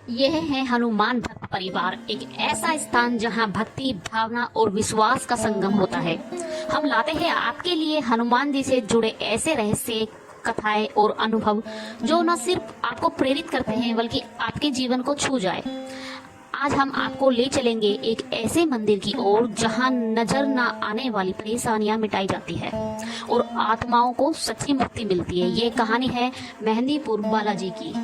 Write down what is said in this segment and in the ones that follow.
यह है हनुमान भक्त परिवार, एक ऐसा स्थान जहां भक्ति, भावना और विश्वास का संगम होता है। हम लाते हैं आपके लिए हनुमान जी से जुड़े ऐसे रहस्य, कथाएं और अनुभव जो न सिर्फ आपको प्रेरित करते हैं बल्कि आपके जीवन को छू जाए। आज हम आपको ले चलेंगे एक ऐसे मंदिर की ओर जहां नजर न आने वाली परेशानियां मिटाई जाती है और आत्माओं को सच्ची मुक्ति मिलती है। ये कहानी है मेहंदीपुर बालाजी की।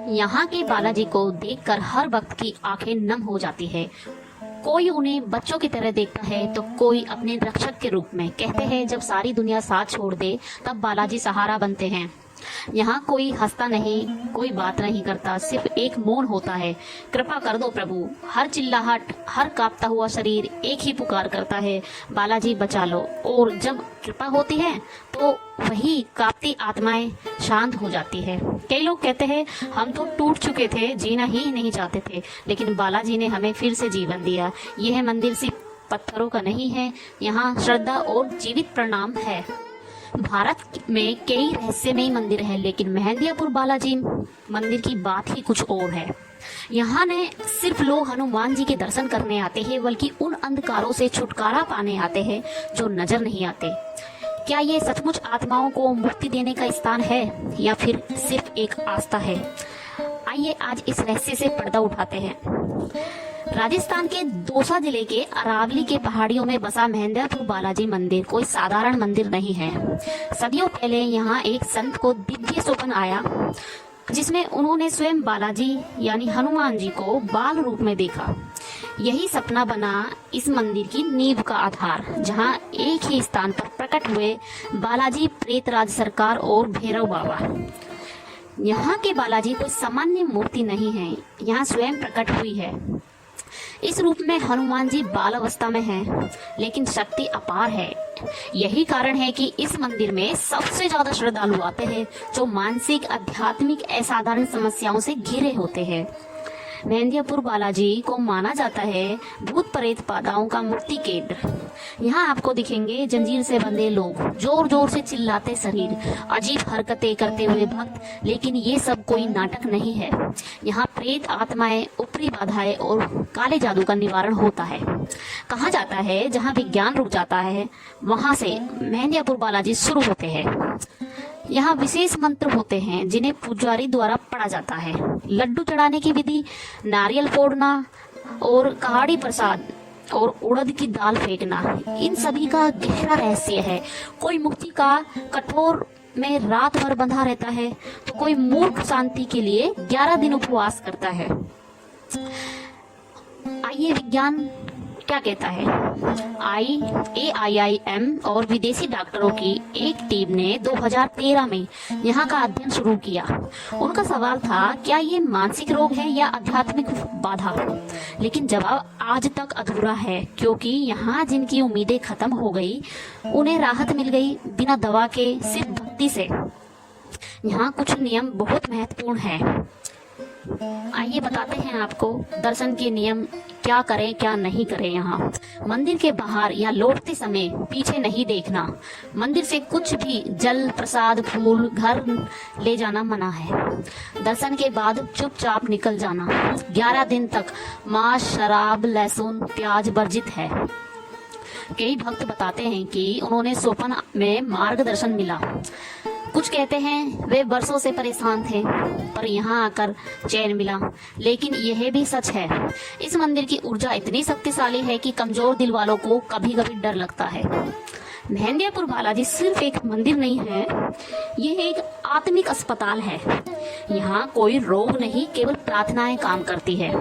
यहाँ के बालाजी को देखकर हर वक्त की आंखें नम हो जाती है। कोई उन्हें बच्चों की तरह देखता है तो कोई अपने रक्षक के रूप में। कहते हैं जब सारी दुनिया साथ छोड़ दे तब बालाजी सहारा बनते हैं। यहाँ कोई हंसता नहीं, कोई बात नहीं करता, सिर्फ एक मौन होता है। कृपा कर दो प्रभु। हर चिल्लाहट, हर कांपता हुआ शरीर एक ही पुकार करता है, बालाजी बचा लो। और जब कृपा होती है तो वही कांपती आत्माएं शांत हो जाती है। कई लोग कहते हैं हम तो टूट चुके थे, जीना ही नहीं चाहते थे, लेकिन बालाजी ने हमें फिर से जीवन दिया। यह मंदिर सिर्फ पत्थरों का नहीं है, यहाँ श्रद्धा और जीवित प्रणाम है। भारत में कई रहस्यमय मंदिर है, लेकिन मेहंदीपुर बालाजी मंदिर की बात ही कुछ और है। यहाँ न सिर्फ लोग हनुमान जी के दर्शन करने आते हैं बल्कि उन अंधकारों से छुटकारा पाने आते हैं जो नजर नहीं आते। क्या ये सचमुच आत्माओं को मुक्ति देने का स्थान है या फिर सिर्फ एक आस्था है? आइए आज इस रहस्य से पर्दा उठाते हैं। राजस्थान के दौसा जिले के अरावली के पहाड़ियों में बसा मेहंदीपुर बालाजी मंदिर कोई साधारण मंदिर नहीं है। सदियों पहले यहाँ एक संत को दिव्य स्वप्न आया जिसमें उन्होंने स्वयं बालाजी यानी हनुमान जी को बाल रूप में देखा। यही सपना बना इस मंदिर की नींव का आधार, जहाँ एक ही स्थान पर प्रकट हुए बालाजी, प्रेतराज सरकार और भैरव बाबा। यहाँ के बालाजी कोई सामान्य मूर्ति नहीं है, यहाँ स्वयं प्रकट हुई है। इस रूप में हनुमान जी बाल अवस्था में हैं, लेकिन शक्ति अपार है। यही कारण है कि इस मंदिर में सबसे ज्यादा श्रद्धालु आते हैं जो मानसिक, आध्यात्मिक, असाधारण समस्याओं से घिरे होते हैं। मेहंदीपुर बालाजी को माना जाता है भूत प्रेत बाधाओं का मुक्ति केंद्र। यहाँ आपको दिखेंगे जंजीर से बंधे लोग, जोर जोर से चिल्लाते शरीर, अजीब हरकतें करते हुए भक्त, लेकिन ये सब कोई नाटक नहीं है। यहाँ प्रेत आत्माएं, ऊपरी बाधाएं और काले जादू का निवारण होता है। कहा जाता है जहाँ विज्ञान रुक जाता है वहां से मेहंदीपुर बालाजी शुरू होते हैं। यहाँ विशेष मंत्र होते हैं जिन्हें पुजारी द्वारा पढ़ा जाता है। लड्डू चढ़ाने की विधि, नारियल फोड़ना और कहाड़ी प्रसाद और उड़द की दाल फेंकना, इन सभी का गहरा रहस्य है। कोई मुक्ति का कठोर में रात भर बंधा रहता है तो कोई मूर्ख शांति के लिए 11 दिन उपवास करता है। आइए विज्ञान क्या कहता है। AIIM और विदेशी डॉक्टरों की एक टीम ने 2013 में यहाँ का अध्ययन शुरू किया। उनका सवाल था क्या ये मानसिक रोग है या आध्यात्मिक बाधा, लेकिन जवाब आज तक अधूरा है, क्योंकि यहाँ जिनकी उम्मीदें खत्म हो गई उन्हें राहत मिल गई बिना दवा के, सिर्फ भक्ति से। यहाँ कुछ नियम बहुत महत्वपूर्ण है। आइए बताते हैं आपको दर्शन के नियम, क्या करें क्या नहीं करें। यहाँ मंदिर के बाहर या लौटते समय पीछे नहीं देखना। मंदिर से कुछ भी जल, प्रसाद, फूल घर ले जाना मना है। दर्शन के बाद चुपचाप निकल जाना। 11 दिन तक मांस, शराब, लहसुन, प्याज वर्जित है। कई भक्त बताते हैं कि उन्होंने स्वप्न में मार्गदर्शन मिला। कुछ कहते हैं वे वर्षों से परेशान थे पर यहाँ आकर चैन मिला। लेकिन यह भी सच है, इस मंदिर की ऊर्जा इतनी शक्तिशाली है कि कमजोर दिल वालों को कभी कभी डर लगता है। मेहंदीपुर बालाजी सिर्फ एक मंदिर नहीं है, यह एक आत्मिक अस्पताल है। यहाँ कोई रोग नहीं, केवल प्रार्थनाएं काम करती है।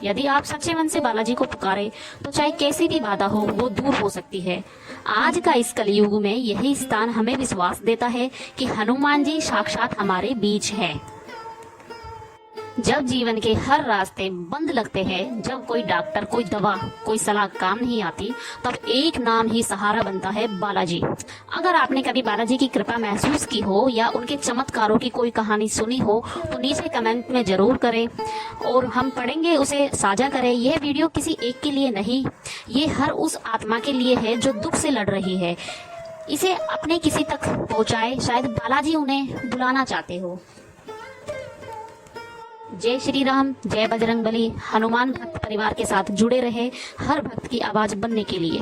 यदि आप सच्चे मन से बालाजी को पुकारे तो चाहे कैसी भी बाधा हो वो दूर हो सकती है। आज का इस कलयुग में यही स्थान हमें विश्वास देता है कि हनुमान जी साक्षात हमारे बीच है। जब जीवन के हर रास्ते बंद लगते हैं, जब कोई डॉक्टर, कोई दवा, कोई सलाह काम नहीं आती, तब एक नाम ही सहारा बनता है, बालाजी। अगर आपने कभी बालाजी की कृपा महसूस की हो या उनके चमत्कारों की कोई कहानी सुनी हो तो नीचे कमेंट में जरूर करें और हम पढ़ेंगे, उसे साझा करें। यह वीडियो किसी एक के लिए नहीं, ये हर उस आत्मा के लिए है जो दुख से लड़ रही है। इसे अपने किसी तक पहुंचाए, शायद बालाजी उन्हें बुलाना चाहते हो। जय श्री राम, जय बजरंग बली। हनुमान भक्त परिवार के साथ जुड़े रहे हर भक्त की आवाज बनने के लिए।